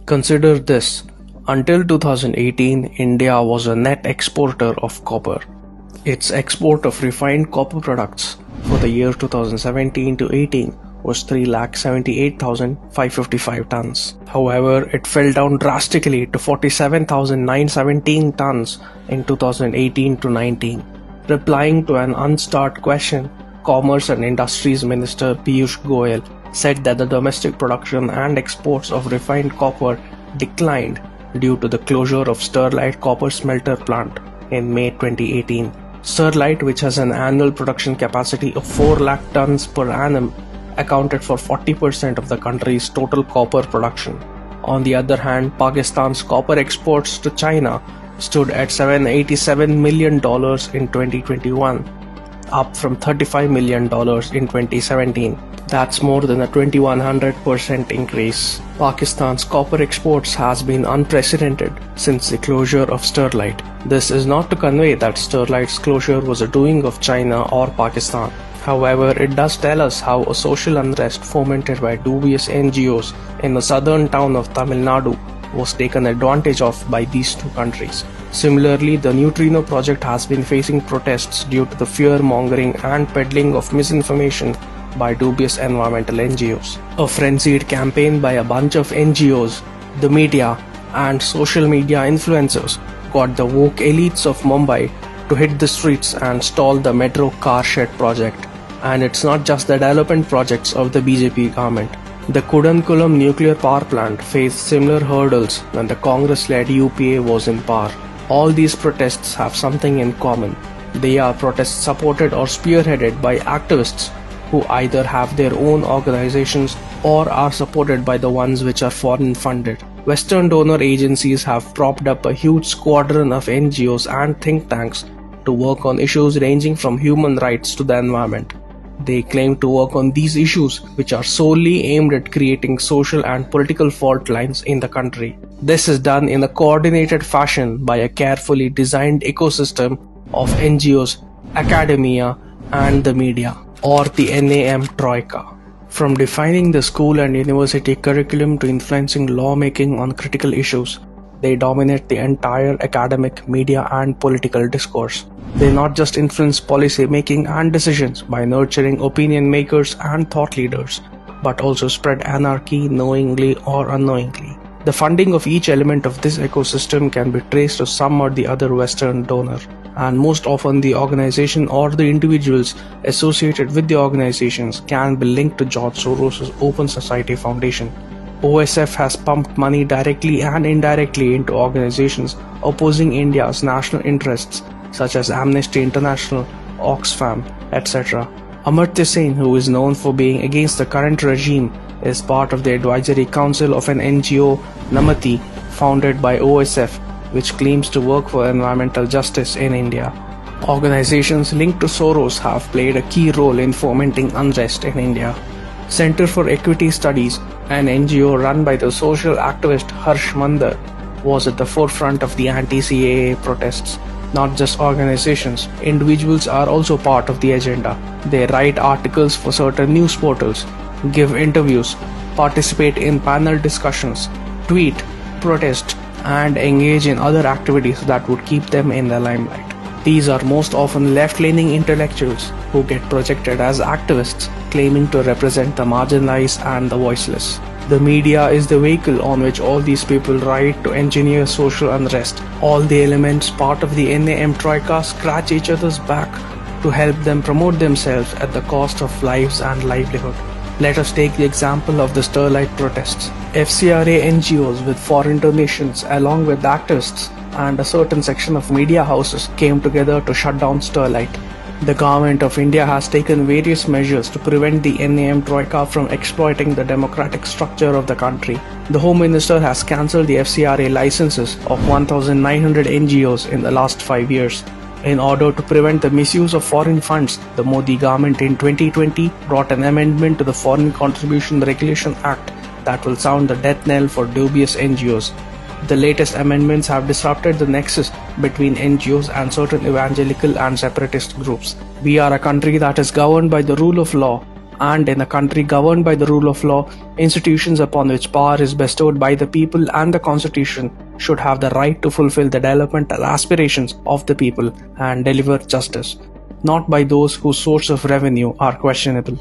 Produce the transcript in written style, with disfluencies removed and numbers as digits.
Consider this: until 2018, India was a net exporter of copper. Its export of refined copper products for the year 2017 to 18 was 3,78,555 tons. However, it fell down drastically to 47,917 tons in 2018 to 19. Replying to an unstarred question, Commerce and Industries Minister Piyush Goyal said that the domestic production and exports of refined copper declined due to the closure of Sterlite copper smelter plant in May 2018. Sterlite, which has an annual production capacity of 4 lakh tons per annum, accounted for 40% of the country's total copper production. On the other hand, Pakistan's copper exports to China stood at $787 million in 2021, up from $35 million in 2017. That's more than a 2100% increase. Pakistan's copper exports has been unprecedented since the closure of Sterlite. This is not to convey that Sterlite's closure was a doing of China or Pakistan. However, it does tell us how a social unrest fomented by dubious NGOs in the southern town of Tamil Nadu was taken advantage of by these two countries. Similarly, the Neutrino project has been facing protests due to the fear-mongering and peddling of misinformation by dubious environmental NGOs. A frenzied campaign by a bunch of NGOs, the media, and social media influencers got the woke elites of Mumbai to hit the streets and stall the metro car shed project. And it's not just the development projects of the BJP government. The Kudankulam nuclear power plant faced similar hurdles when the Congress-led UPA was in power. All these protests have something in common. They are protests supported or spearheaded by activists who either have their own organizations or are supported by the ones which are foreign funded. Western donor agencies have propped up a huge squadron of NGOs and think tanks to work on issues ranging from human rights to the environment. They claim to work on these issues, which are solely aimed at creating social and political fault lines in the country. This is done in a coordinated fashion by a carefully designed ecosystem of NGOs, academia, and the media, or the NAM Troika. From defining the school and university curriculum to influencing lawmaking on critical issues, they dominate the entire academic, media, and political discourse. They not just influence policy making and decisions by nurturing opinion makers and thought leaders, but also spread anarchy knowingly or unknowingly. The funding of each element of this ecosystem can be traced to some or the other Western donor, and most often the organization or the individuals associated with the organizations can be linked to George Soros' Open Society Foundation. OSF has pumped money directly and indirectly into organizations opposing India's national interests such as Amnesty International, Oxfam, etc. Amartya Sen, who is known for being against the current regime, is part of the advisory council of an NGO, Namati, founded by OSF, which claims to work for environmental justice in India. Organizations linked to Soros have played a key role in fomenting unrest in India. Center for Equity Studies, an NGO run by the social activist Harsh Mandar, was at the forefront of the anti-CAA protests. Not just organizations, individuals are also part of the agenda. They write articles for certain news portals, give interviews, participate in panel discussions, tweet, protest, and engage in other activities that would keep them in the limelight. These are most often left-leaning intellectuals who get projected as activists claiming to represent the marginalized and the voiceless. The media is the vehicle on which all these people ride to engineer social unrest. All the elements part of the NAM Troika scratch each other's back to help them promote themselves at the cost of lives and livelihood. Let us take the example of the Sterlite protests. FCRA NGOs with foreign donations along with activists and a certain section of media houses came together to shut down Sterlite. The government of India has taken various measures to prevent the NAM Troika from exploiting the democratic structure of the country. The Home Minister has cancelled the FCRA licenses of 1,900 NGOs in the last 5 years. In order to prevent the misuse of foreign funds, the Modi government in 2020 brought an amendment to the Foreign Contribution Regulation Act that will sound the death knell for dubious NGOs. The latest amendments have disrupted the nexus between NGOs and certain evangelical and separatist groups. We are a country that is governed by the rule of law, And in a country governed by the rule of law, institutions upon which power is bestowed by the people and the constitution should have the right to fulfill the developmental aspirations of the people and deliver justice, not by those whose source of revenue are questionable.